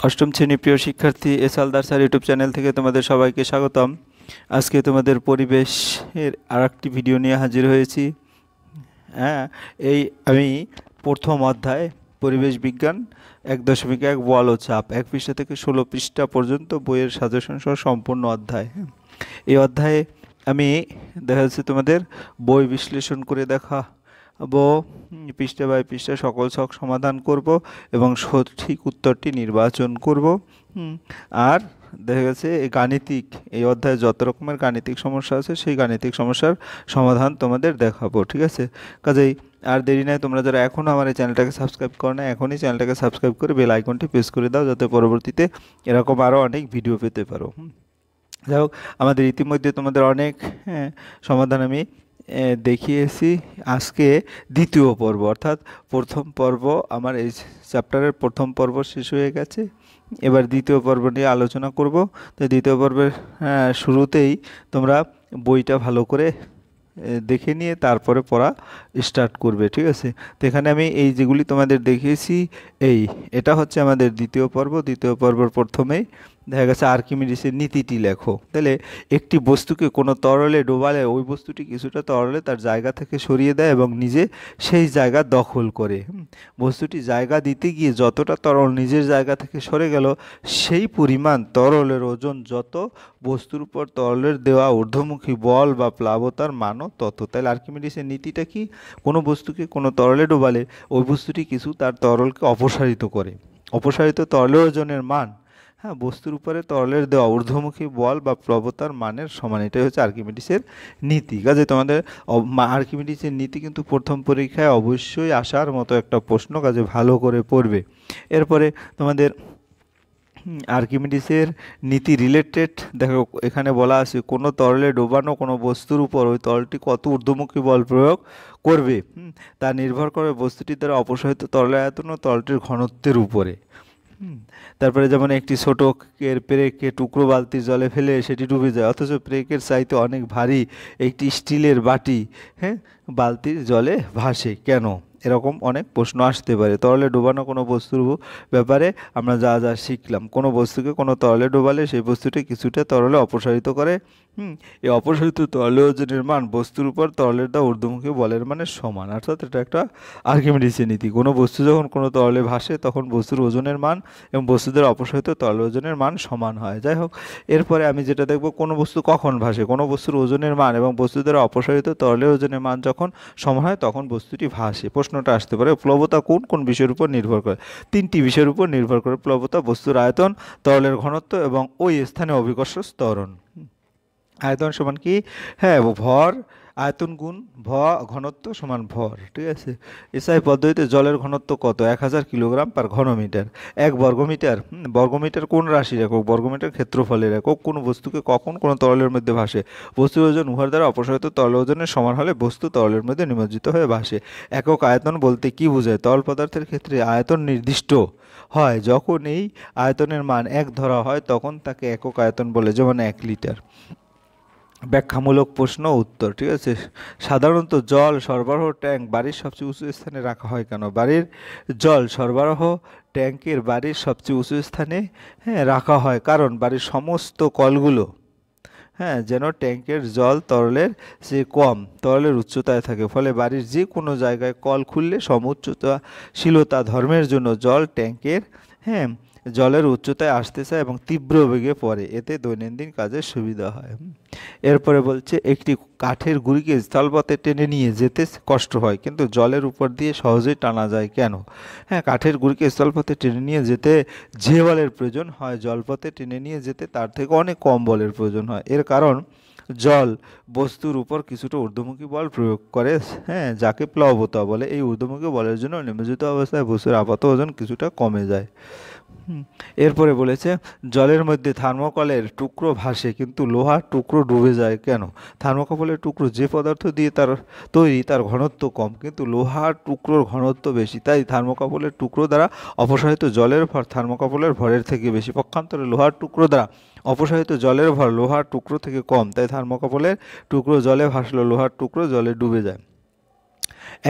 অষ্টম শ্রেণী প্রিয় শিক্ষার্থী S Haldar sir YouTube channel থেকে তোমাদের সবাইকে স্বাগতম। আজকে তোমাদের পরিবেশের আরেকটি ভিডিও নিয়ে হাজির হয়েছি। আমি প্রথম অধ্যায় পরিবেশ বিজ্ঞান 1.1 বল ও চাপ 1 পৃষ্ঠা থেকে 16 পৃষ্ঠা পর্যন্ত বইয়ের সাজেশন সহ সম্পূর্ণ অধ্যায়। এই অধ্যায়ে আমি দেখা যাচ্ছে তোমাদের বই বিশ্লেষণ করে দেখাবো, পৃষ্ঠা বাই পৃষ্ঠা সকল ছক সমাধান করব এবং সঠিক উত্তরটি নির্বাচন করব। আর দেখা গেছে এই অধ্যায়ে যত রকমের গাণিতিক সমস্যা আছে সেই গাণিতিক সমস্যার সমাধান তোমাদের দেখাবো, ঠিক আছে? কাজেই আর দেরি নাই, তোমরা যারা এখনও আমার এই চ্যানেলটাকে সাবস্ক্রাইব করো না, এখনই চ্যানেলটাকে সাবস্ক্রাইব করে বেল আইকনটি প্রেস করে দাও, যাতে পরবর্তীতে এরকম আরও অনেক ভিডিও পেতে পারো। যাই হোক, আমাদের ইতিমধ্যে তোমাদের অনেক সমাধান আমি দেখিয়েছি। আজকে দ্বিতীয় পর্ব, অর্থাৎ প্রথম পর্ব আমার এই চ্যাপ্টারের প্রথম পর্ব শেষ হয়ে গেছে। এবার দ্বিতীয় পর্ব নিয়ে আলোচনা করব। তো দ্বিতীয় পর্বের শুরুতেই তোমরা বইটা ভালো করে দেখে নিয়ে তারপরে পড়া স্টার্ট করবে, ঠিক আছে? তো এখানে আমি এই যেগুলি তোমাদের দেখিয়েছি, এটা হচ্ছে আমাদের দ্বিতীয় পর্ব। দ্বিতীয় পর্বের প্রথমেই দেখা গেছে আর্কিমিডিসের নীতিটি লেখো। তাহলে একটি বস্তুকে কোনো তরলে ডোবালে ওই বস্তুটি কিছুটা তরলে তার জায়গা থেকে সরিয়ে দেয় এবং নিজে সেই জায়গা দখল করে। বস্তুটি জায়গা দিতে গিয়ে যতটা তরল নিজের জায়গা থেকে সরে গেল, সেই পরিমাণ তরলের ওজন যত, বস্তুর উপর তরলের দেওয়া ঊর্ধ্বমুখী বল বা প্লাবতার মানও তত। তাহলে আর্কিমিডিসের নীতিটা কি? কোনো বস্তুকে কোনো তরলে ডোবালে ওই বস্তুটি কিছু তার তরলকে অপসারিত করে। অপসারিত তরলের ওজনের মান বস্তুর উপরে তরলের দেওয়া ঊর্ধ্বমুখী বল বা প্লাবতার মানের সমান। এটাই হচ্ছে আর্কিমিডিসের নীতি। কাজে তোমাদের আর্কিমিডিসের নীতি কিন্তু প্রথম পরীক্ষায় অবশ্যই আসার মতো একটা প্রশ্ন, কাজে ভালো করে পড়বে। এরপরে তোমাদের আর্কিমিডিসের নীতি রিলেটেড দেখো, এখানে বলা আছে কোনো তরলে ডোবানো কোনো বস্তুর উপর ওই তরলটি কত ঊর্ধ্বমুখী বল প্রয়োগ করবে তা নির্ভর করে বস্তুটির দ্বারা অপসারিত তরলের আয়তন ও তরলটির ঘনত্বের উপরে। তারপরে যেমন একটি ছোট পেরেককে টুকরো বালতির জলে ফেলে সেটি ডুবে যায়, অথচ পেরেকের চাইতে অনেক ভারী একটি স্টিলের বাটি বালতির জলে ভাসে কেন? এরকম অনেক প্রশ্ন আসতে পারে। তরলে ডোবানো কোনো বস্তুর ব্যাপারে আমরা যা যা শিখলাম, কোনো বস্তুকে কোনো তরলে ডোবালে সেই বস্তুটি কিছুটা তরলে অপসারিত করে। এই অপসারিত তরলের ওজনের মান বস্তুর উপর তরলের দেওয়া ঊর্ধ্বমুখী বলের মানের সমান। অর্থাৎ এটা একটা আর্কিমিডিসের নীতি। কোনো বস্তু যখন কোনো তরলে ভাসে তখন বস্তুর ওজনের মান এবং বস্তুদের অপসারিত তরল ওজনের মান সমান হয়। যাই হোক, এরপরে আমি যেটা দেখব, কোনো বস্তু কখন ভাসে? কোনো বস্তুর ওজনের মান এবং বস্তুদের অপসারিত তরলের ওজনের মান যখন সমান হয় তখন বস্তুটি ভাসে। প্রশ্নটা আসতে পারে, প্লবতা কোন কোন বিষয়ের উপর নির্ভর করে? 3টি বিষয়ের উপর নির্ভর করে প্লবতা: বস্তুর আয়তন, তরলের ঘনত্ব এবং ওই স্থানে অভিকর্ষ ত্বরণ। আয়তন সমান কি? ভর, আয়তন গুণ ঘনত্ব সমান ভর, ঠিক আছে? এসআই পদ্ধতিতে জলের ঘনত্ব কত? 1000 কিলোগ্রাম পার ঘনমিটার। 1 বর্গমিটার, বর্গমিটার কোন রাশির একক? বর্গমিটার ক্ষেত্রফলের একক। কোন বস্তুকে কখন কোন তরলের মধ্যে ভাসে? বস্তুর ওজন উহার দ্বারা অপসারিত তরল ওজনের সমান হলে বস্তু তরলের মধ্যে নিমজ্জিত হয়ে ভাসে। একক আয়তন বলতে কি বোঝায়? তরল পদার্থের ক্ষেত্রে আয়তন নির্দিষ্ট হয় যখন এই আয়তনের মান 1 ধরা হয়, তখন তাকে একক আয়তন বলে, যেমন 1 লিটার। ব্যাখ্যামূলক প্রশ্ন উত্তর, ঠিক আছে? সাধারণত জল সরবরাহ ট্যাঙ্ক বাড়ির সবচেয়ে উঁচু স্থানে রাখা হয় কেন? বাড়ির জল সরবরাহ ট্যাঙ্কের বাড়ির সবচেয়ে উঁচু স্থানে রাখা হয় কারণ বাড়ির সমস্ত কলগুলো যেন ট্যাঙ্কের জল তরলের চেয়ে কম তরলের উচ্চতায় থাকে। ফলে বাড়ির যে কোনো জায়গায় কল খুললে সমুচ্চতাশীলতা ধর্মের জন্য জল ট্যাঙ্কের জলের উচ্চতায় আসতে চায় এবং তীব্র বেগে পড়ে, এতে দৈনন্দিন কাজের সুবিধা হয়। এরপরে বলছে, একটি কাঠের গুঁড়িকে স্থলপথে টেনে নিয়ে যেতে কষ্ট হয় কিন্তু জলের উপর দিয়ে সহজেই টানা যায় কেন? কাঠের গুঁড়িকে স্থলপথে টেনে নিয়ে যেতে যে বলের প্রয়োজন হয়, জলপথে টেনে নিয়ে যেতে তার থেকে অনেক কম বলের প্রয়োজন হয়। এর কারণ জল বস্তুর উপর কিছুটা ঊর্ধ্বমুখী বল প্রয়োগ করে, যাকে প্লাবতা বলে। এই ঊর্ধ্বমুখী বলের জন্য নিমজ্জিত অবস্থায় বস্তুর আপাত ওজন কিছুটা কমে যায়। এরপরে বলেছে, জলের মধ্যে থার্মোকলের টুকরো ভাসে কিন্তু লোহার টুকরো ডুবে যায় কেন? থার্মোকলের টুকরো যে পদার্থ দিয়ে তার তৈরি তার ঘনত্ব কম, কিন্তু লোহার টুকরোর ঘনত্ব বেশি, তাই থার্মোকলের টুকরো দ্বারা অপসারিত জলের ভর থার্মোকলের ভরের থেকে বেশি। পক্ষান্তরে লোহার টুকরো দ্বারা অপসারিত জলের ভর লোহার টুকরো থেকে কম, তাই থার্মোকলের টুকরো জলে ভাসলো, লোহার টুকরো জলে ডুবে যায়।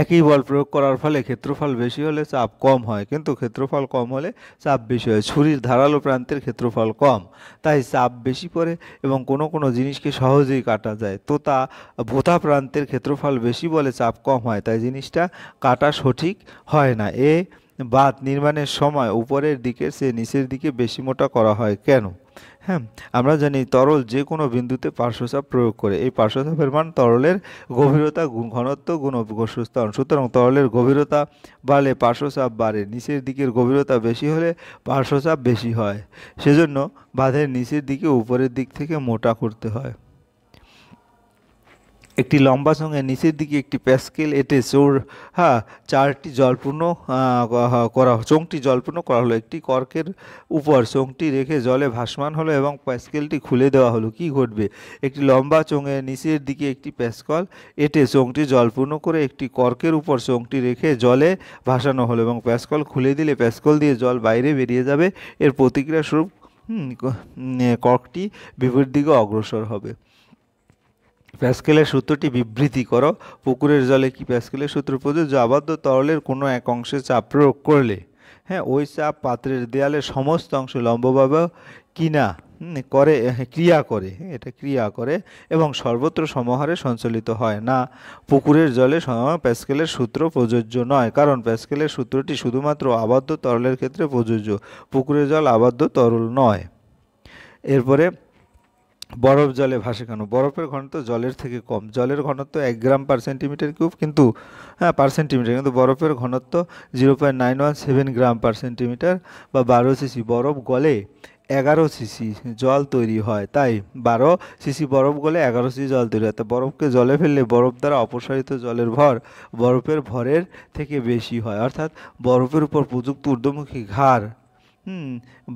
একই বল প্রয়োগ করার ফলে ক্ষেত্রফল বেশি হলে চাপ কম হয়, কিন্তু ক্ষেত্রফল কম হলে চাপ বেশি হয়। ছুরির ধারালো প্রান্তের ক্ষেত্রফল কম, তাই চাপ বেশি পড়ে এবং কোনো কোনো জিনিসকে সহজেই কাটা যায়। ভোঁতা প্রান্তের ক্ষেত্রফল বেশি বলে চাপ কম হয়, তাই জিনিসটা কাটা সঠিক হয় না। বাঁধ নির্মাণের সময় উপরের দিকের চেয়ে নিচের দিকে বেশি মোটা করা হয় কেন? হ্যাঁ, আমরা জানি তরল যে কোনো বিন্দুতে পার্শ্বচাপ প্রয়োগ করে। এই পার্শ্বচাপের মান তরলের গভীরতা গুণ ঘনত্ব গুণ অভিকর্ষ ত্বরণ। সুতরাং তরলের গভীরতা বাড়লে পার্শ্বচাপ বাড়ে, নিচের দিকের গভীরতা বেশি হলে পার্শ্বচাপ বেশি হয়। সেজন্য বাঁধের নিচের দিকে উপরের দিক থেকে মোটা করতে হয়। একটি লম্বা চোঙের নিচের দিকে একটি প্যাসকেল এঁটে চোঙটি জলপূর্ণ করা হলো। একটি কর্কের উপর চোঙটি রেখে জলে ভাসমান হলো এবং প্যাসকেলটি খুলে দেওয়া হলো। কি ঘটবে? একটি লম্বা চোঙের নিচের দিকে একটি প্যাসকেল এঁটে চোঙটি জলপূর্ণ করে একটি কর্কের উপর চোঙটি রেখে জলে ভাসানো হলো এবং প্যাসকেল খুলে দিলে প্যাসকেল দিয়ে জল বাইরে বেরিয়ে যাবে। এর প্রতিক্রিয়া স্বরূপ কর্কটি বিপরীত দিকে অগ্রসর হবে। প্যাসকেলের সূত্রটি বিবৃতি করো। পুকুরের জলে কি প্যাসকেলের সূত্র প্রযোজ্য? আবদ্ধ তরলের কোনো এক অংশে চাপ প্রয়োগ করলে ওই চাপ পাত্রের দেয়ালের সমস্ত অংশে লম্বভাবে ক্রিয়া করে এবং সর্বত্র সমহারে সঞ্চালিত হয় না। পুকুরের জলে প্যাসকেলের সূত্র প্রযোজ্য নয়, কারণ প্যাসকেলের সূত্রটি শুধুমাত্র আবদ্ধ তরলের ক্ষেত্রে প্রযোজ্য। পুকুরের জল আবদ্ধ তরল নয়। এরপরে বরফ জলে ভাসে কেন? বরফের ঘনত্ব জলের থেকে কম। জলের ঘনত্ব 1 গ্রাম পার সেন্টিমিটার কিউব, কিন্তু বরফের ঘনত্ব 0.917 গ্রাম পার সেন্টিমিটার বা 12 সিসি। বরফ গলে 11 সিসি জল তৈরি হয়, তাই 12 সিসি বরফ গলে 11 সিসি জল তৈরি হয়। তা বরফকে জলে ফেললে বরফ দ্বারা অপসারিত জলের ভর বরফের ভরের থেকে বেশি হয়, অর্থাৎ বরফের উপর প্রযুক্ত ঊর্ধ্বমুখী ঘাড়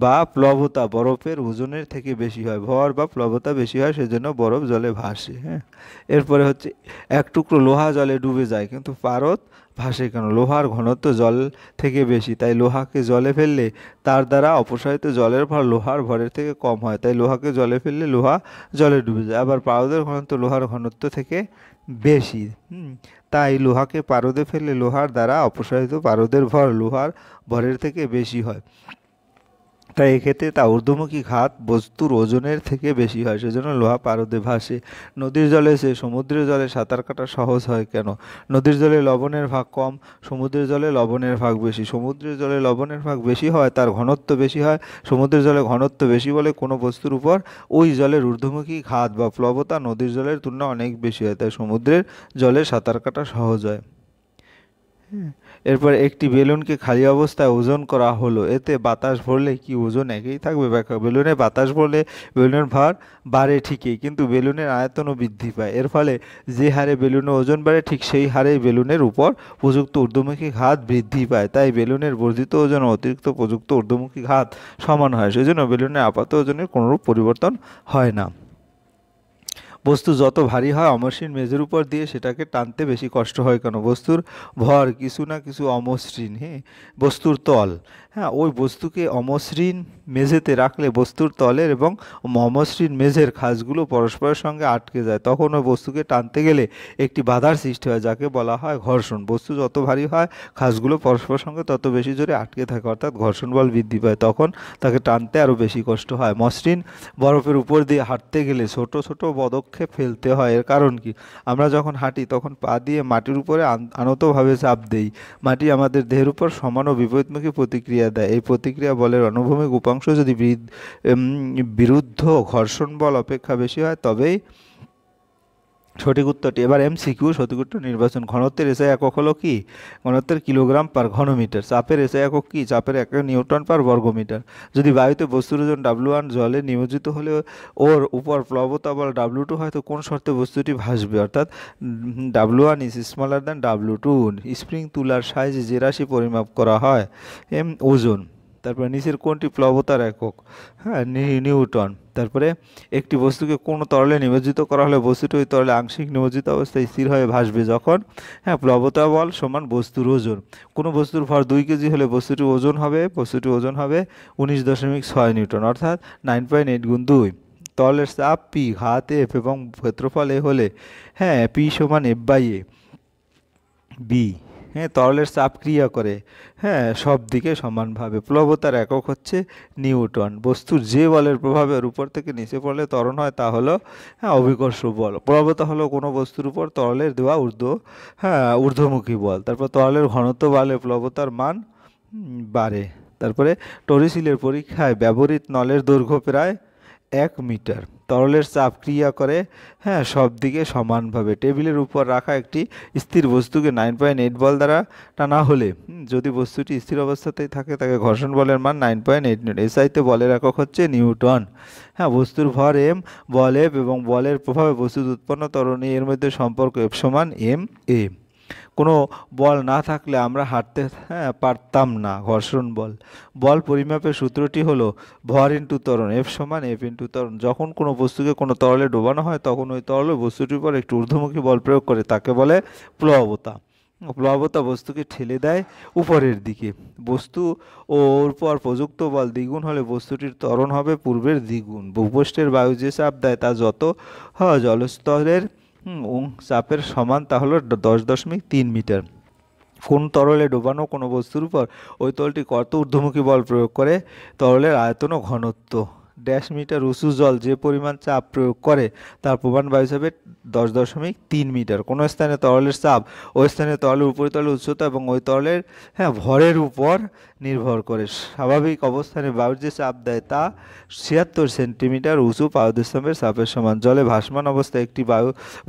বা প্লবতা বরফের ওজনের থেকে বেশি হয়। ভর বা প্লবতা বেশি হয়, সেজন্য বরফ জলে ভাসে। এরপরে হচ্ছে এক টুকরো লোহা জলে ডুবে যায় কিন্তু পারদ ভাসে কেন? লোহার ঘনত্ব জল থেকে বেশি, তাই লোহাকে জলে ফেললে তার দ্বারা অপসারিত জলের ভর লোহার ভরের থেকে কম হয়, তাই লোহাকে জলে ফেললে লোহা জলে ডুবে যায়। আবার পারদের ঘনত্ব লোহার ঘনত্ব থেকে বেশি, তাই লোহাকে পারদে ফেললে লোহার দ্বারা অপসারিত পারদের ভর লোহার ভরের থেকে বেশি হয়, তাই এক্ষেত্রে তা ঊর্ধ্বমুখী ঘাত বস্তুর ওজনের থেকে বেশি হয়, সেজন্য লোহা পারদে ভাসে। নদীর জলে সে সমুদ্রের জলে সাঁতার কাটা সহজ হয় কেন? নদীর জলে লবণের ভাগ কম, সমুদ্রের জলে লবণের ভাগ বেশি। সমুদ্রের জলে লবণের ভাগ বেশি হয়, তার ঘনত্ব বেশি হয়। সমুদ্রের জলে ঘনত্ব বেশি বলে কোনো বস্তুর উপর ওই জলের ঊর্ধ্বমুখী ঘাত বা প্লবতা নদীর জলের তুলনায় অনেক বেশি হয়, তাই সমুদ্রের জলে সাঁতার কাটা সহজ হয়। এরপর একটি বেলুনকে খালি অবস্থায় ওজন করা হলো, এতে বাতাস ভরলে কি ওজন একই থাকবে? ব্যাখ্যা। বেলুনে বাতাস ভরলে বেলুনের ভর বাড়ে ঠিকই, কিন্তু বেলুনের আয়তনও বৃদ্ধি পায়। এর ফলে যে হারে বেলুনের ওজন বাড়ে ঠিক সেই হারেই বেলুনের উপর প্রযুক্ত ঊর্ধ্বমুখী ঘাত বৃদ্ধি পায়, তাই বেলুনের বর্ধিত ওজন ও অতিরিক্ত প্রযুক্ত ঊর্ধ্বমুখী ঘাত সমান হয়, সেজন্য বেলুনের আপাত ওজনের কোনোরূপ পরিবর্তন হয় না। বস্তু যত ভারী হয় অমসৃণ মেঝের উপর দিয়ে সেটাকে টানতে বেশি কষ্ট হয় কেন? বস্তুর ভর কিছু না কিছু অমসৃণ বস্তুর তল ওই বস্তুকে অমসৃণ মেঝেতে রাখলে বস্তুর তলের এবং অমসৃণ মেঝের খাঁজগুলো পরস্পরের সঙ্গে আটকে যায়, তখন ওই বস্তুকে টানতে গেলে একটি বাধার সৃষ্টি হয়, যাকে বলা হয় ঘর্ষণ। বস্তু যত ভারী হয় খাঁজগুলো পরস্পরের সঙ্গে তত বেশি জোরে আটকে থাকে, অর্থাৎ ঘর্ষণ বল বৃদ্ধি পায়, তখন তাকে টানতে আরও বেশি কষ্ট হয়। মসৃণ বরফের উপর দিয়ে হাঁটতে গেলে ছোট ছোট পদক্ষেপ ফেলতে হয়। এর কারণ কি? আমরা যখন হাঁটি তখন পা দিয়ে মাটির উপরে আনতভাবে চাপ দেই। মাটি আমাদের দেহের উপর সমান ও বিপরীতমুখী প্রতিক্রিয়া দেয়। এই প্রতিক্রিয়া বলের অনুভূমিক উপাংশ যদি বিরুদ্ধ ঘর্ষণ বল অপেক্ষা বেশি হয় তবেই সঠিক উত্তরটি। এবার MCQ সঠিক উত্তর নির্বাচন। ঘনত্বের এসআই একক হলো কি? ঘনত্বের কিলোগ্রাম পার ঘনমিটার। চাপের এসআই একক কি? চাপের একক নিউটন পার বর্গমিটার। যদি বায়ুতে বস্তুর ওজন W1 জলে নিমজ্জিত হলে ওর উপর প্লবতা বল W2 হয়, তো কোন শর্তে বস্তুটি ভাসবে? অর্থাৎ W1 is smaller than W2। Spring তুলার সাইজে যে রাশি পরিমাপ করা হয় ওজন। তারপরে নিচের কোনটি প্লবতার একক? নিউটন। তারপরে একটি বস্তুকে কোনো তরলে নিমজ্জিত করা হলে বস্তুটি ওই তরলে আংশিক নিমজ্জিত অবস্থায় স্থির হয়ে ভাসবে যখন প্লবতা বল সমান বস্তুর ওজন। কোনো বস্তুর ভর 2 কেজি হলে বস্তুটির ওজন হবে 19.6 নিউটন, অর্থাৎ 9.8 গুণ 2। তরলের চাপ P, ঘাত F এবং ক্ষেত্রফল A হলে P সমান F/A। বি। হ্যাঁ, তরলের চাপ ক্রিয়া করে হ্যাঁ সব দিকে সমানভাবে। প্লবতার একক হচ্ছে নিউটন। বস্তুর যে বলের প্রভাবে ওর উপর থেকে নিচে পড়লে ত্বরণ হয় তা হলো হ্যাঁ অভিকর্ষ বল। প্রবণতা হলো কোনো বস্তুর উপর তরলের দেওয়া ঊর্ধ্বমুখী বল। তারপর তরলের ঘনত্ব বাড়লে প্লবতার মান বাড়ে। তারপরে টরিসিলের পরীক্ষায় ব্যবহৃত নলের দৈর্ঘ্য প্রায় 1 মিটার। তরলের চাপ ক্রিয়া করে হ্যাঁ সব দিকে সমানভাবে। টেবিলের উপর রাখা একটি স্থির বস্তুকে 9.8 বল দ্বারা টানা হলে যদি বস্তুটি স্থির অবস্থাতেই থাকে তাকে ঘর্ষণ বলের মান 9.8 নিউটন। এসআইতে বলের একক হচ্ছে নিউটন। হ্যাঁ, বস্তুর ভর এম, বল এফ এবং বলের প্রভাবে বস্তুর উৎপন্ন ত্বরণ এর মধ্যে সম্পর্ক এফ সমান এম এ। কোনো বল না থাকলে আমরা হাঁটতে পারতাম না। ঘর্ষণ বল। বল পরিমাপের সূত্রটি হলো ভর ইন্টু ত্বরণ, এফ সমান এফ ইন্টু ত্বরণ। যখন কোনো বস্তুকে কোনো তরলে ডোবানো হয় তখন ওই তরলে বস্তুটির উপর একটি ঊর্ধ্বমুখী বল প্রয়োগ করে তাকে বলে প্লবতা। প্লবতা বস্তুকে ঠেলে দেয় উপরের দিকে। বস্তু ও ওর উপর প্রযুক্ত বল দ্বিগুণ হলে বস্তুটির ত্বরণ হবে পূর্বের দ্বিগুণ। ভূপৃষ্ঠের বায়ু যে চাপ দেয় তা যত জলস্তরের চাপের সমান, তা হলো 10.3 মিটার। কোন তরলে ডোবানো কোনো বস্তুর উপর ওই তলটি কত ঊর্ধ্বমুখী বল প্রয়োগ করে? তরলের আয়তন ও ঘনত্ব। মিটার উঁচু জল যে পরিমাণ চাপ প্রয়োগ করে তার প্রমাণ বায়ু চাপের 10.3 মিটার। কোনো স্থানে তরলের চাপ ওই স্থানে তরলের উপরিতলের উচ্চতা এবং ওই তরলের ভরের উপর নির্ভর করে। স্বাভাবিক অবস্থানে বায়ুর যে চাপ দেয় তা 76 সেন্টিমিটার উঁচু পারদস্তম্ভের চাপের সমান। জলে ভাসমান অবস্থায় একটি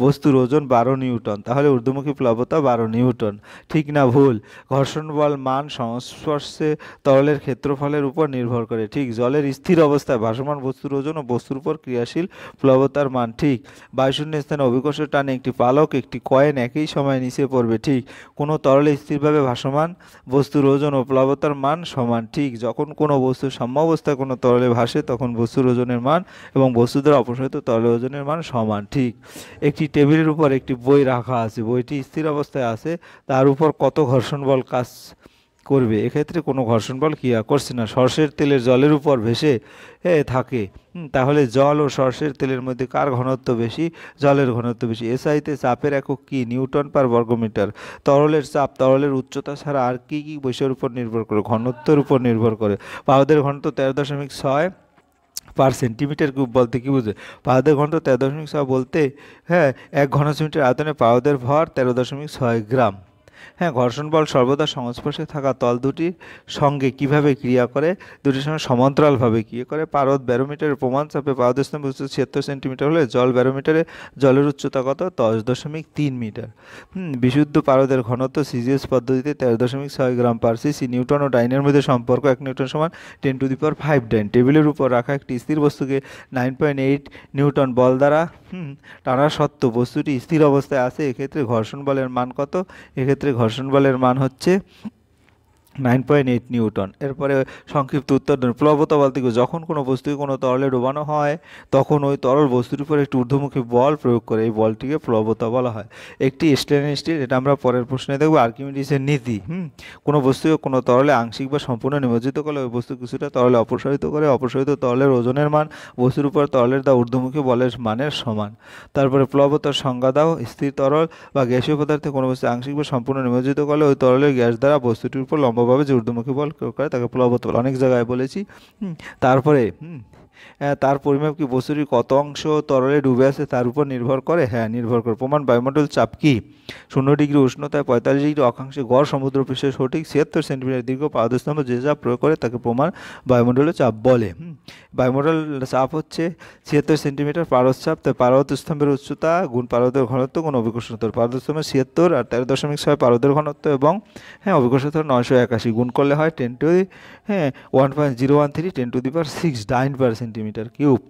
বস্তুর ওজন 12 নিউটন, তাহলে ঊর্ধ্বমুখী প্লবতা 12 নিউটন। ঠিক না ভুল? ঘর্ষণ বল মান সংস্পর্শে তরলের ক্ষেত্রফলের উপর নির্ভর করে। ঠিক। জলের স্থির অবস্থায় ভাসমান বস্তুর ওজন ও বস্তুর উপর ক্রিয়াশীল প্লবতার মান। ঠিক। বায়ুশূন্য স্থানে অভিকর্ষ টানে একটি পালক একটি কয়েন একই সময় নিচে পড়বে। ঠিক। কোনো তরলে স্থিরভাবে ভাসমান বস্তুর ওজন ও প্লবতার মান সমান। ঠিক। যখন কোনো বস্তু সাম্য অবস্থায় কোনো তরলে ভাসে তখন বস্তুর ওজনের মান এবং বস্তু দ্বারা অপসারিত তরলের ওজনের মান সমান। ঠিক। একটি টেবিলের উপর একটি বই রাখা আছে, বইটি স্থির অবস্থায় আছে, তার উপর কত ঘর্ষণ বল কাজ করবে? এক্ষেত্রে কোনো ঘর্ষণ বল ক্রিয়া করছে না। সর্ষের তেলের জলের উপর ভেসে থাকে, তাহলে জল ও সর্ষের তেলের মধ্যে কার ঘনত্ব বেশি? জলের ঘনত্ব বেশি। এসআইতে চাপের একক কি? নিউটন পার বর্গমিটার। তরলের চাপ তরলের উচ্চতা ছাড়া আর কি কি বিষয়ের উপর নির্ভর করে? ঘনত্বের উপর নির্ভর করে। পারদের ঘনত্ব 13.6 পার সেন্টিমিটার কিউব বলতে কি বুঝে? পারদের ঘনত্ব 13.6 বলতে 1 ঘনসেন্টিমিটার আয়তনে পারদের ভর 13.6 গ্রাম। ঘর্ষণ বল সর্বদা সংস্পর্শে থাকা তল দুটির সঙ্গে কিভাবে ক্রিয়া করে? দুটির সঙ্গে সমান্তরালভাবে ক্রিয়া করে। পারদ ব্যারোমিটারের প্রমাণ চাপে পারদস্তম্ভের উচ্চতা 76 সেন্টিমিটার হলে জল ব্যারোমিটারে জলের উচ্চতা কত? 10.3 মিটার। বিশুদ্ধ পারদের ঘনত্ব সিজিএস পদ্ধতিতে 13.6 গ্রাম পার সিসি। নিউটন ও ডাইনের মধ্যে সম্পর্ক 1 নিউটন সমান 10⁵ ডাইন। টেবিলের উপর রাখা একটি স্থির বস্তুকে 9.8 নিউটন বল দ্বারা টানা সত্ত্বেও বস্তুটি স্থির অবস্থায় আছে, এক্ষেত্রে ঘর্ষণ বলের মান কত? এক্ষেত্রে ঘর্ষণ বলের মান হচ্ছে 9.8 নিউটন। এরপরে সংক্ষিপ্ত উত্তর দিন। প্লবতা বলতে কি? যখন কোনো বস্তুকে কোনো তরলে ডোবানো হয় তখন ওই তরল বস্তুর উপর একটি ঊর্ধ্বমুখী বল প্রয়োগ করে, এই বলটিকে প্লবতা বলা হয়। একটি স্টেনলেস স্টিল, এটা আমরা পরের প্রশ্নে দেখব, আর্কিমিডিসের নীতি। কোনো বস্তুকে কোনো তরলে আংশিক বা সম্পূর্ণ নিমজ্জিত করলে ওই বস্তু কিছুটা তরলে অপসারিত করে। অপসারিত তরলের ওজনের মান বস্তুর উপর তরলের দা ঊর্ধ্বমুখী বলের মানের সমান। তারপরে প্লবতার সংজ্ঞা দাও। স্থির তরল বা গ্যাসীয় পদার্থে কোনো বস্তু আংশিক বা সম্পূর্ণ নিমজ্জিত করলে ওই তরলের গ্যাস দ্বারা বস্তুটির উপর লম্বভাবে যে ঊর্ধ্বমুখী বল প্রয়োগ করে তাকে প্লবতা বলে। অনেক জায়গায় বলেছি। তারপরে তার পরিমাপ কি? বস্তুটির কত অংশ তরলে ডুবে আছে তার উপর নির্ভর করে। নির্ভর করে। প্রমাণ। বায়ুমণ্ডল চাপ কি? 0 ডিগ্রি উষ্ণতায় 45 ডিগ্রি অক্ষাংশে গড় সমুদ্রপৃষ্ঠে সঠিক 76 সেন্টিমিটার দীর্ঘ পারদস্তম্ভ যে চাপ প্রয়োগ করে তাকে প্রমাণ বায়ুমণ্ডলীয় চাপ বলে। বায়ুমণ্ডল চাপ হচ্ছে 76 সেন্টিমিটার পারদ চাপ। তাই পারদস্তম্ভের উচ্চতা গুণ পারদের ঘনত্ব গুণ অভিকর্ষণ ত্বরণ। পারদস্তম্ভের 76 আর 13.6 পারদের ঘনত্ব এবং অভিকর্ষণ ত্বরণ 981 গুণ করলে হয় 1.013 10⁶ ডাইন পার সেন্টিমিটার কিউব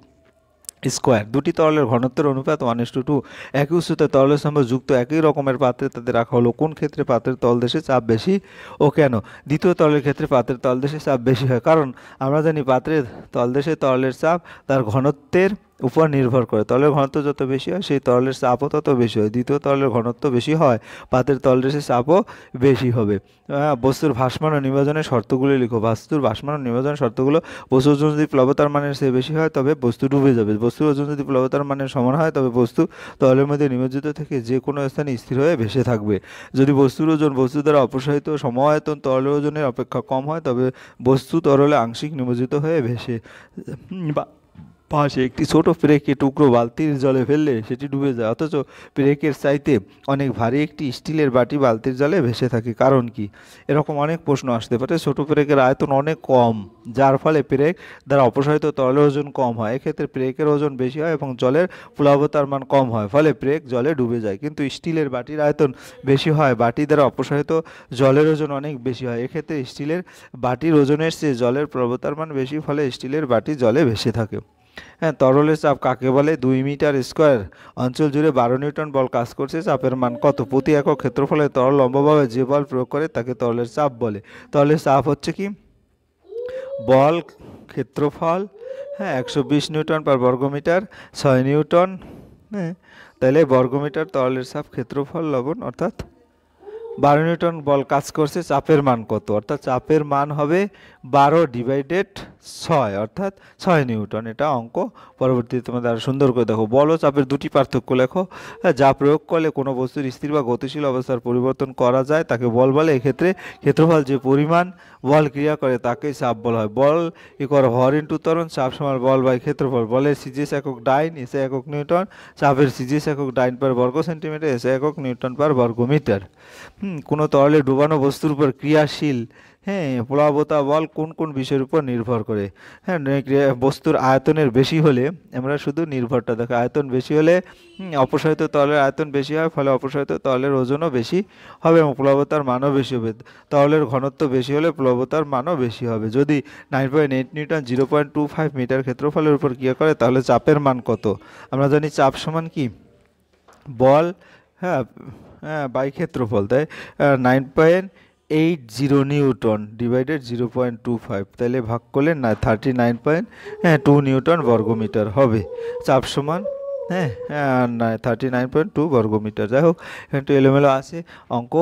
স্কোয়ার। দুটি তরলের ঘনত্বের অনুপাত 1:2। একই উচ্চতায় তরলের স্তম্ভ যুক্ত একই রকমের পাত্রে তাদের রাখা হলো। কোন ক্ষেত্রে পাত্রের তলদেশে চাপ বেশি ও কেন? দ্বিতীয় তরলের ক্ষেত্রে পাত্রের তলদেশে চাপ বেশি হয়, কারণ আমরা জানি পাত্রের তলদেশে তরলের চাপ তার ঘনত্বের উপর নির্ভর করে। তরলের ঘনত্ব যত বেশি হয় সেই তরলের চাপও তত বেশি হয়। দ্বিতীয় তরলের ঘনত্ব বেশি হয় পাতের তলদেশের চাপও বেশি হবে। বস্তুর ভাসমান ও নিমজ্জনের শর্তগুলি লিখো। বস্তুর ভাসমান ও নিমজ্জনের শর্তগুলো: বস্তুর ওজন যদি প্লবতার মানের চেয়ে বেশি হয় তবে বস্তু ডুবে যাবে। বস্তুর ওজন যদি প্লবতার মানের সমান হয় তবে বস্তু তরলের মধ্যে নিমজ্জিত থেকে যে কোনো স্থানে স্থির হয়ে ভেসে থাকবে। যদি বস্তুর ওজন বস্তু দ্বারা অপসারিত সমআয়তন তরলের ওজনের অপেক্ষা কম হয় তবে বস্তু তরলে আংশিক নিমজ্জিত হয়ে ভেসে পাশে একটি ছোট পেরেকের টুকরো বালতির জলে ফেললে সেটি ডুবে যায়, অথচ পেরেকের চাইতে অনেক ভারী একটি স্টিলের বাটি বালতির জলে ভেসে থাকে। কারণ কি? এরকম অনেক প্রশ্ন আসতে পারে। ছোট পেরেকের আয়তন অনেক কম, যার ফলে পেরেক দ্বারা অপসারিত তরলের ওজন কম হয়। এক্ষেত্রে পেরেকের ওজন বেশি হয় এবং জলের প্লাবতার মান কম হয়, ফলে পেরেক জলে ডুবে যায়। কিন্তু স্টিলের বাটির আয়তন বেশি হয়, বাটি দ্বারা অপসারিত জলের ওজন অনেক বেশি হয়। এক্ষেত্রে স্টিলের বাটির ওজনের চেয়ে জলের প্লাবতার মান বেশি, ফলে স্টিলের বাটি জলে ভেসে থাকে। হ্যাঁ, তরলের চাপ কাকে বলে? 2 মিটার স্কোয়ার অঞ্চল জুড়ে 12 নিউটন বল কাজ করছে। চাপের মান কত? প্রতি একক ক্ষেত্রফলে তরল লম্বভাবে যে বল প্রয়োগ করে তাকে তরলের চাপ বলে। তরলের চাপ হচ্ছে কি? বল ক্ষেত্রফল, হ্যাঁ, 120 নিউটন পার বর্গমিটার, 6 নিউটন। হ্যাঁ, তাহলে বর্গমিটার তরলের চাপ ক্ষেত্রফল লবণ, অর্থাৎ 12 নিউটন বল কাজ করছে। চাপের মান কত? অর্থাৎ চাপের মান হবে 12/6 অর্থাৎ 6 নিউটন। এটা অঙ্ক পরবর্তীতে তোমাদের আরো সুন্দর করে দেখো। বল ও চাপের দুটি পার্থক্য লেখো। যা প্রয়োগ করলে কোনো বস্তুর স্থির বা গতিশীল অবস্থার পরিবর্তন করা যায় তাকে বল বলে। এক্ষেত্রে ক্ষেত্রফল যে পরিমাণ বল ক্রিয়া করে তাকেই চাপ বলা হয়। বল ভর ইন্টু ত্বরণ, চাপ সমান বল বাই ক্ষেত্রফল। বলের সিজিএস একক ডাইন, এসে একক নিউটন। চাপের সিজিএস একক ডাইন পার বর্গ সেন্টিমিটার, এসে একক নিউটন পার বর্গ মিটার। কোনো তরলে ডুবানো বস্তুর উপর ক্রিয়াশীল, হ্যাঁ, প্লাবতা বল কোন কোন বিষয়ের উপর নির্ভর করে? হ্যাঁ, বস্তুর আয়তনের বেশি হলে, আমরা শুধু নির্ভরটা দেখো, আয়তন বেশি হলে অপসারিত তরলের আয়তন বেশি হয়, ফলে অপসারিত তরলের ওজনও বেশি হবে এবং প্লাবতার মানও বেশি হবে। তরলের ঘনত্ব বেশি হলে প্লাবতার মানও বেশি হবে। যদি 9.8 নিউটন 0.25 মিটার ক্ষেত্রফলের উপর ক্রিয়া করে তাহলে চাপের মান কত? আমরা জানি চাপ সমান কি? বল, হ্যাঁ, হ্যাঁ, বাই ক্ষেত্রফল। তাই 9.80 নিউটন ডিভাইডেড 0.25, তাহলে ভাগ করলে 39.2 নিউটন বর্গমিটার হবে। চাপ সমান, হ্যাঁ, 39.2 বর্গমিটার। যাই হোক, একটু এলোমেলো আছে অঙ্ক।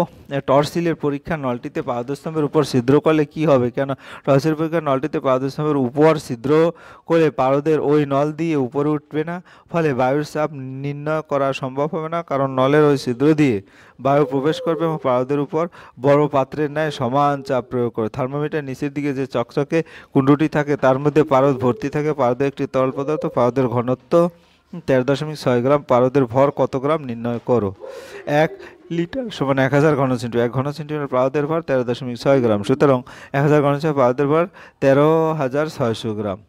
টর্সিলের পরীক্ষা নলটিতে পারদস্তম্ভের উপর ছিদ্র করলে কি হবে? কেন টর্সিলের পরীক্ষা নলটিতে পারদস্তম্ভের উপর ছিদ্র করে পারদের ওই নল দিয়ে উপরে উঠবে না, ফলে বায়ুর চাপ নির্ণয় করা সম্ভব হবে না, কারণ নলের ওই ছিদ্র দিয়ে বায়ু প্রবেশ করবে এবং পারদের উপর বড় পাত্রের ন্যায় সমান চাপ প্রয়োগ করে। থার্মোমিটার নিচের দিকে যে চকচকে কুণ্ডুটি থাকে তার মধ্যে পারদ ভর্তি থাকে। পারদ একটি তরল পদার্থ। পারদের ঘনত্ব 13.6 গ্রাম। পারদের ভর কত গ্রাম নির্ণয় করো। 1 লিটার সমান 1000 ঘন সেন্টিমিটার। 1 ঘন সেন্টিমিটার পারদের ভর 13.6 গ্রাম। সুতরাং 1000 ঘন সেন্টিমিটার পারদের ভর 13,600 গ্রাম।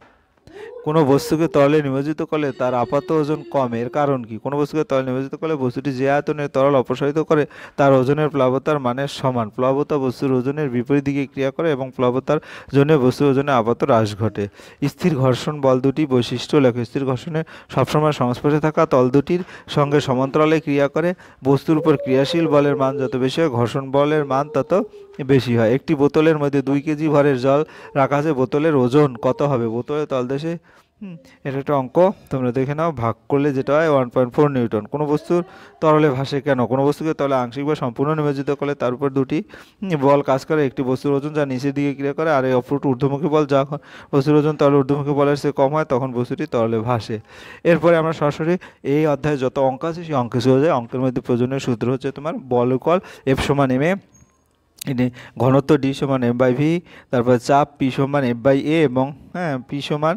কোনো বস্তুকে তরলে নিমজ্জিত করলে তার আপাত ওজন কম, এর কারণ কি? কোনো বস্তুকে তরলে নিমজ্জিত করলে বস্তুটি যে আয়তনের তরল অপসারিত করে তার ওজনের প্লাবতার মানের সমান। প্লাবতা বস্তুর ওজনের বিপরীত দিকে ক্রিয়া করে এবং প্লাবতার জন্য বস্তুর ওজনে আপাত হ্রাস ঘটে। স্থির ঘর্ষণ বল দুটি বৈশিষ্ট্য লেখো। স্থির ঘর্ষণে সবসময় সংস্পর্শে থাকা তল দুটির সঙ্গে সমান্তরালে ক্রিয়া করে। বস্তুর উপর ক্রিয়াশীল বলের মান যত বেশি হয় ঘর্ষণ বলের মান তত বেশি হয়। একটি বোতলের মধ্যে 2 কেজি ভরের জল রাখা আছে। বোতলের ওজন কত হবে? বোতলের তলদেশে, এটা একটা অঙ্ক, তোমরা দেখে নাও। ভাগ করলে যেটা হয় 1.4 নিউটন। কোনো বস্তুর তরলে ভাসে কেন? কোনো বস্তুকে তরলে আংশিক বা সম্পূর্ণ নিমজ্জিত করলে তার উপর দুটি বল কাজ করে। একটি বস্তুর ওজন যা নিচের দিকে ক্রিয়া করে, আর এই অপরটি ঊর্ধ্বমুখী বল। যখন বস্তুর ওজন তরলে ঊর্ধ্বমুখী বলের চেয়ে কম হয় তখন বস্তুটি তরলে ভাসে। এরপরে আমরা সরাসরি এই অধ্যায়ে যত অঙ্ক আছে সেই অঙ্কে চলে যায়। অঙ্কের মধ্যে প্রয়োজনীয় সূত্র হচ্ছে তোমার বল ইকুয়াল F সমান ma, ঘনত্ব D সমান m/v, তারপর চাপ P সমান F/a এবং P সমান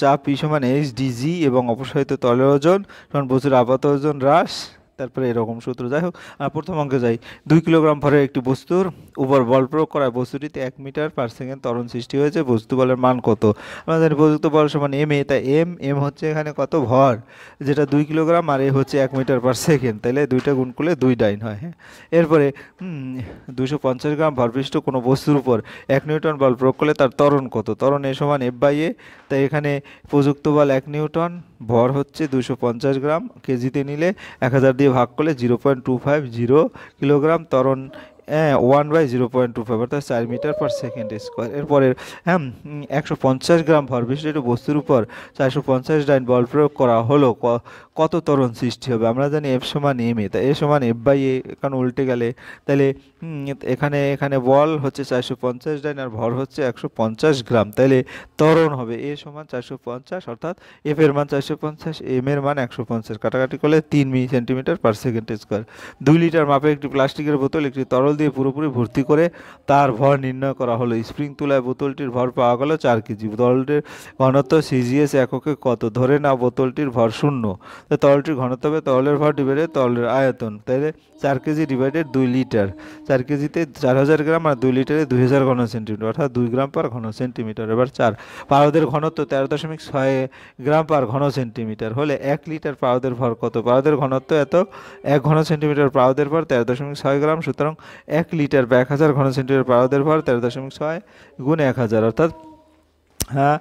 চাপ P সমান h/dg এবং অপসারিত তরলের ওজন সমান বস্তুর আপাত ওজন হ্রাস। তারপরে এরকম সূত্র। যাই হোক, প্রথম অঙ্কে যাই। 2 কিলোগ্রাম ভরের একটি বস্তুর উপর বল প্রয়োগ করায় বস্তুটিতে 1 মিটার পার সেকেন্ড ত্বরণ সৃষ্টি হয়েছে। বস্তু বলের মান কত? আমরা জানি প্রযুক্ত বল সমান ma, তাই m হচ্ছে এখানে কত? ভর, যেটা 2 কিলোগ্রাম, আর হচ্ছে 1 মিটার পার সেকেন্ড, তাহলে দুইটা গুণ করলে 2 ডাইন হয়। হ্যাঁ, এরপরে 250 গ্রাম ভরবিশিষ্ট কোনো বস্তুর উপর 1 নিউটন বল প্রয়োগ করলে তার ত্বরণ কত? ত্বরণ a সমান F/a, তাই এখানে প্রযুক্ত বল 1 নিউটন, ভর হচ্ছে 250 গ্রাম, কেজিতে নিলে 1000 দিয়ে ভাগ করলে 0.250 কিলোগ্রাম, ত্বরণ 1/0.25 অর্থাৎ 4 মিটার/সেকেন্ড স্কোয়ার। এরপরে হ্যাঁ 150 গ্রাম ভর বিশিষ্ট বস্তুর উপর 450 ডাইন বল প্রয়োগ করা হলো, কত ত্বরণ সৃষ্টি হবে? আমরা জানি এফ সমান এম এ, তাই এ সমান এফ বাই এ, কারণ উল্টে গেলে তাহলে এখানে এখানে বল হচ্ছে 450 ডাইন আর ভর হচ্ছে 150 গ্রাম, তাহলে ত্বরণ হবে এ সমান 450, অর্থাৎ এফ এর মান 450, এম এর মান 150, কাটাকাটি করলে 3 সেন্টিমিটার/সেকেন্ড স্কোয়ার। 2 লিটার মাপের একটি প্লাস্টিকের বোতল একটি তরল দিয়ে পুরোপুরি ভর্তি করে তার ভর নির্ণয় করা হলো। স্প্রিং তুলায় বোতলটির ভর পাওয়া গেল 4 কেজি। তরলটির ঘনত্ব সিজিএস এককে কত? ধরে নাও বোতলটির ভর 0, তো তরলটির ঘনত্ব হবে তরলের ভর ডিভাইডেড তরলের আয়তন, তাইলে 4 কেজি ডিভাইডেড 2 লিটার। 4 কেজিতে 4000 গ্রাম আর 2 লিটারে 2000 ঘন সেন্টিমিটার, অর্থাৎ 2 গ্রাম/ঘন সেন্টিমিটার। এবার 4, পারদের ঘনত্ব 13.6 গ্রাম/ঘন সেন্টিমিটার হলে 1 লিটার পারদের ভর কত? পারদের ঘনত্ব এত, 1 ঘন সেন্টিমিটার পারদের ভর 13.6 গ্রাম, সুতরাং 1 লিটার বা 1000 ঘন সেন্টিমিটার পারদের ভর 13.6 গুণ 1000, অর্থাৎ হ্যাঁ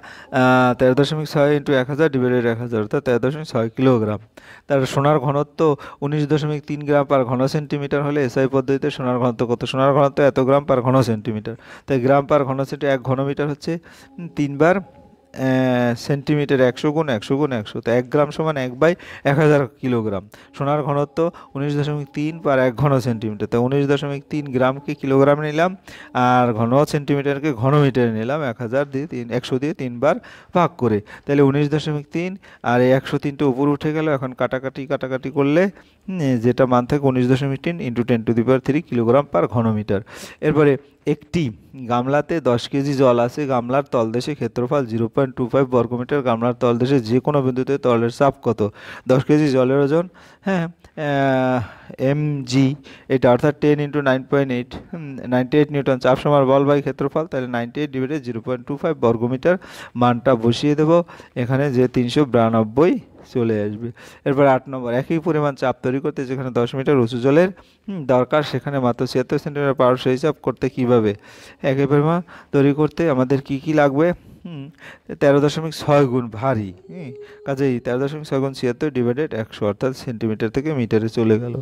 13.6 ইন্টু 1000 ডিভাইডেড 1000, অর্থাৎ 13.6 কিলোগ্রাম। তার সোনার ঘনত্ব 19.3 গ্রাম/ঘন সেন্টিমিটার হলে এসআই পদ্ধতিতে সোনার ঘনত্ব কত? সোনার ঘনত্ব এত গ্রাম/ঘন সেন্টিমিটার, তাই গ্রাম/ঘন সেন্টিমিটার 1 ঘনমিটার হচ্ছে 3 বার সেন্টিমিটার 100 গুণ 100 গুণ 100, তো 1 গ্রাম সমান 1/1000 কিলোগ্রাম। সোনার ঘনত্ব 19.3/1 ঘন সেন্টিমিটার, তো 19.3 গ্রামকে কিলোগ্রামে নিলাম আর ঘন সেন্টিমিটারকে ঘনমিটারে নিলাম, 1000 দিয়ে 100 দিয়ে 3 বার ভাগ করে, তাহলে 19.3 আর এই 103টা উপর উঠে গেল। এখন কাটাকাটি করলে যেটা মান থাকে 19.3 ইন্টু 10⁻³ কিলোগ্রাম/ঘনমিটার। এরপরে একটি গামলাতে 10 কেজি জল আছে। গামলার তলদেশে ক্ষেত্রফল 0.25 বর্গমিটার। গামলার তলদেশে যে কোনো বিন্দুতে তরলের চাপ কত? 10 কেজি জলের ওজন হ্যাঁ mg, এটা অর্থাৎ 10 ইন্টু 9.8, 98 নিউটন। চাপ সমান বল বাই ক্ষেত্রফল, তাহলে 98 ডিভাইডেড 0.25 বর্গমিটার। মানটা বসিয়ে দেবো এখানে, যে 392 চলে আসবে। এরপর 8 নম্বর, একই পরিমাণ চাপ তৈরি করতে যেখানে 10 মিটার উঁচু জলের দরকার সেখানে মাত্র 76 সেন্টিমিটার পাওয়ার, সেই চাপ করতে কিভাবে? একই পরিমাণ তৈরি করতে আমাদের কি লাগবে? 13.6 গুণ ভারী, কাজেই 13.6 গুণ 76 ডিভাইডেড 100, অর্থাৎ সেন্টিমিটার থেকে মিটারে চলে গেল।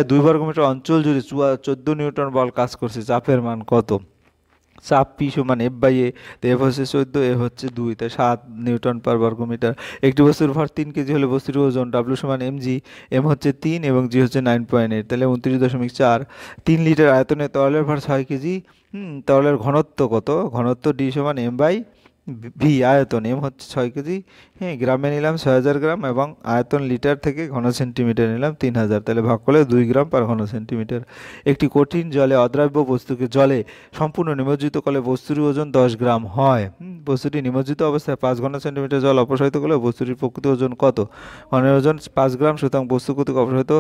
2 বর্গমিটার অঞ্চল জুড়ে 14 নিউটন বল কাজ করছে। চাপের মান কত? চাপ পি সমান এফ বাই এ, তো এফ হচ্ছে 14, এ হচ্ছে 2, তাই 7 নিউটন/বর্গমিটার। একটি বস্তুর ভর 3 কেজি হলে বস্তুর ওজন ডাব্লিউ সমান mg, এম হচ্ছে 3 এবং জি হচ্ছে 9.8, তাহলে 29.4। 3 লিটার আয়তনে তরলের ভর 6 কেজি। তরলের ঘনত্ব কত? ঘনত্ব ডি সমান এম বাই ভি, আয়তন এম হচ্ছে 6 কেজি, গ্রামে নিলাম 6000 গ্রাম এবং আয়তন লিটার থেকে ঘন সেন্টিমিটার নিলাম 3000, তাহলে ভাগ করলে 2 গ্রাম/ঘন সেন্টিমিটার। একটি কঠিন জলে অদ্রাব্য বস্তুকে জলে সম্পূর্ণ নিমজ্জিত করলে বস্তুর ওজন 10 গ্রাম হয়। বস্তুটি নিমজ্জিত অবস্থায় 5 ঘন সেন্টিমিটার জল অপসারিত করলে বস্তুটির প্রকৃত ওজন কত? ঘনের ওজন 5 গ্রাম, সুতরাং বস্তু কর্তৃক অপসারিত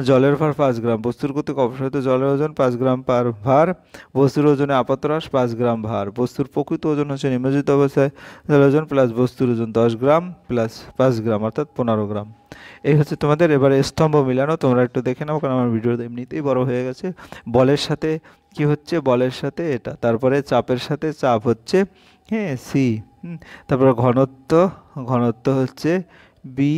জলের ভর 5 গ্রাম। বস্তুর কর্তৃক অপসারিত জলের ওজন 5 গ্রাম পার ভার। বস্তুর ওজনে আপাত হ্রাস 5 গ্রাম ভার। বস্তুর প্রকৃত ওজন হচ্ছে নিমজ্জিত অবস্থায় জলের ওজন প্লাস বস্তুর ওজন 10 গ্রাম প্লাস 5 গ্রাম, অর্থাৎ 15 গ্রাম। এই হচ্ছে তোমাদের এবারে স্তম্ভ মিলানো, তোমরা একটু দেখে নাও কারণ আমার ভিডিও এমনিতেই বড় হয়ে গেছে। বলের সাথে কি হচ্ছে? বলের সাথে এটা, তারপরে চাপের সাথে চাপ হচ্ছে সি, তারপরে ঘনত্ব হচ্ছে বি।